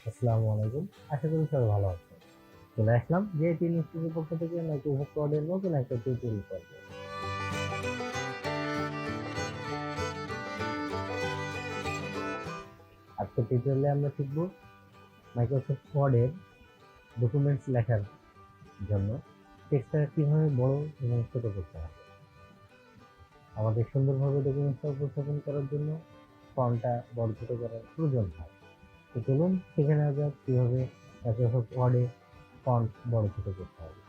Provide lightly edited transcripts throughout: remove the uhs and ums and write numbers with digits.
আসসালামু আলাইকুম। আশা করি সবাই ভালো আছেন। চলে আসলাম জিটিনিস্টিটিউটের পক্ষ থেকে মাইক্রোসফট ওয়ার্ডের নতুন একটা টিউটোরিয়াল পর্বে। আজকের টিউটোরিয়ালে আমরা শিখব মাইক্রোসফট ওয়ার্ডের ডকুমেন্টস লেখার জন্য টেক্সটটা কিভাবে বড় এবং ছোট করতে হয়। আমাদের সুন্দরভাবে ডকুমেন্টসটা উপস্থাপন করার জন্য ফন্টটা বড় ছোট করার প্রয়োজন হয়। তো চলুন শিখে নেওয়া যাক কীভাবে মাইক্রোসফট ওয়ার্ডে ফন্ট বড় ছোট করতে হবে।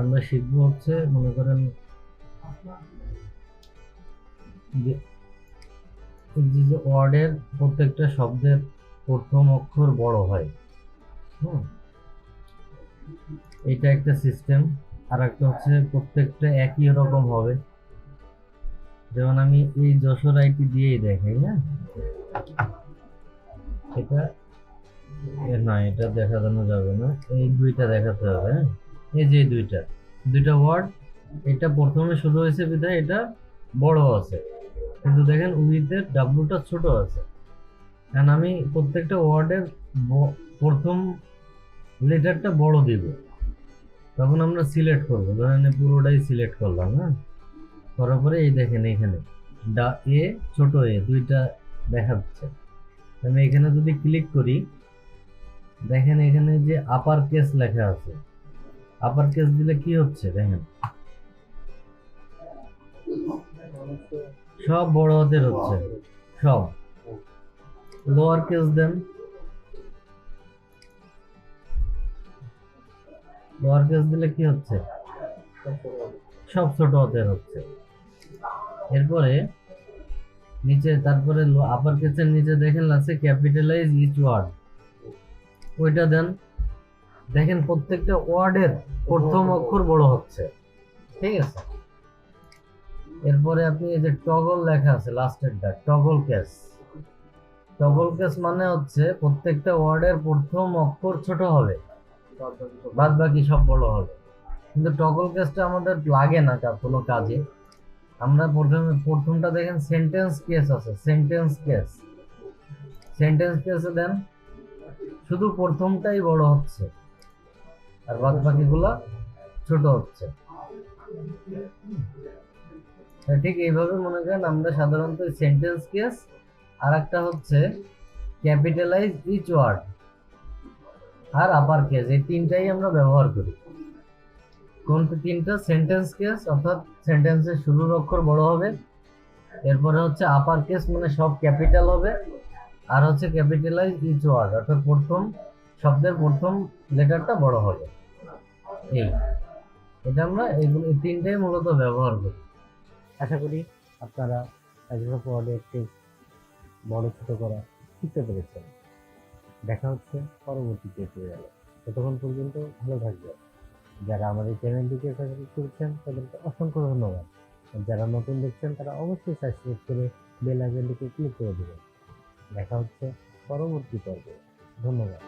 আমরা শিখবো হচ্ছে মনে করেন যে ওয়ার্ডের প্রত্যেকটা শব্দের প্রথম অক্ষর বড় হয়। এটা একটা সিস্টেম। আর একটা হচ্ছে প্রত্যেকটা একই রকম হবে। যেমন আমি এই যশোর আইটি দিয়েই দেখাই, হ্যাঁ, এটা না, এটা দেখানো যাবে না, এই দুইটা দেখাতে হবে। হ্যাঁ, এই যে দুইটা ওয়ার্ড, এটা প্রথমে শুরু হয়েছে বিধায় এটা বড় আছে, কিন্তু দেখেন উইথের ডাব্লুটা ছোট আছে। কারণ আমি প্রত্যেকটা ওয়ার্ডের প্রথম লেটারটা বড় দিব। তখন আমরা সিলেক্ট করবো, ধরেন পুরোটাই সিলেক্ট করলাম। হ্যাঁ, করার পরে এই দেখেন এখানে এ ছোট এ দুইটা দেখাচ্ছে। আমি এখানে যদি ক্লিক করি, দেখেন এখানে যে আপার কেস লেখা আছে, আপার কেস দিলে কি হচ্ছে দেখেন, সব বড় হাতের হচ্ছে সব। লোয়ার কেস দেন, লোয়ার কেস দিলে কি হচ্ছে, সব ছোট হাতের হচ্ছে। এরপরে নিচে, তারপরে আপার কেসের নিচে দেখেন আছে ক্যাপিটালাইজ ইচ ওয়ার্ড, ওইটা দেন। দেখেন প্রত্যেকটা ওয়ার্ডের প্রথম অক্ষর বড় হচ্ছে, ঠিক আছে। এরপরে আপনি এই যে টগল লেখা আছে লাস্টেরটা, টগল কেস। টগল কেস মানে হচ্ছে প্রত্যেকটা ওয়ার্ডের প্রথম অক্ষর ছোট হবে, বাদ বাকি সব বড় হবে। কিন্তু টগল কেসটা আমাদের লাগে না কোনো কাজে। আমরা প্রথমটা দেখেন সেন্টেন্স কেস আছে, সেন্টেন্স কেসে দেন, শুধু প্রথমটাই বড় হচ্ছে আর বাদ বাকিগুলা ছোট হচ্ছে। ঠিক এইভাবে মনে করেন আমরা সাধারণত সেন্টেন্স কেস আর একটা হচ্ছে ক্যাপিটালাইজ ইচ ওয়ার্ড আর আপার কেস, এই তিনটাই আমরা ব্যবহার করি। কোনটা তিনটা? সেন্টেন্স কেস অর্থাৎ সেন্টেন্সের শুরুর অক্ষর বড় হবে, এরপরে হচ্ছে আপার কেস মানে সব ক্যাপিটাল হবে, আর হচ্ছে ক্যাপিটালাইজ ইচ ওয়ার্ড অর্থাৎ প্রথম শব্দের প্রথম লেটারটা বড় হবে। এটা আমরা এইগুলো এই তিনটাই মূলত ব্যবহার করি। আশা করি আপনারা মাইক্রোসফট ওয়ার্ডে একটি বড় ছোট করা শিখতে পেরেছেন। দেখা হচ্ছে পরবর্তী টিউটোরিয়ালে। ততক্ষণ পর্যন্ত ভালো থাকবেন। যারা আমাদের চ্যানেলটিকে সাবস্ক্রাইব করেছেন তাদেরকে অসংখ্য ধন্যবাদ। যারা নতুন দেখছেন তারা অবশ্যই সাবস্ক্রাইব করে বেল আইকনটিকে ক্লিক করে দেবেন। দেখা হচ্ছে পরবর্তী পর্বে। ধন্যবাদ।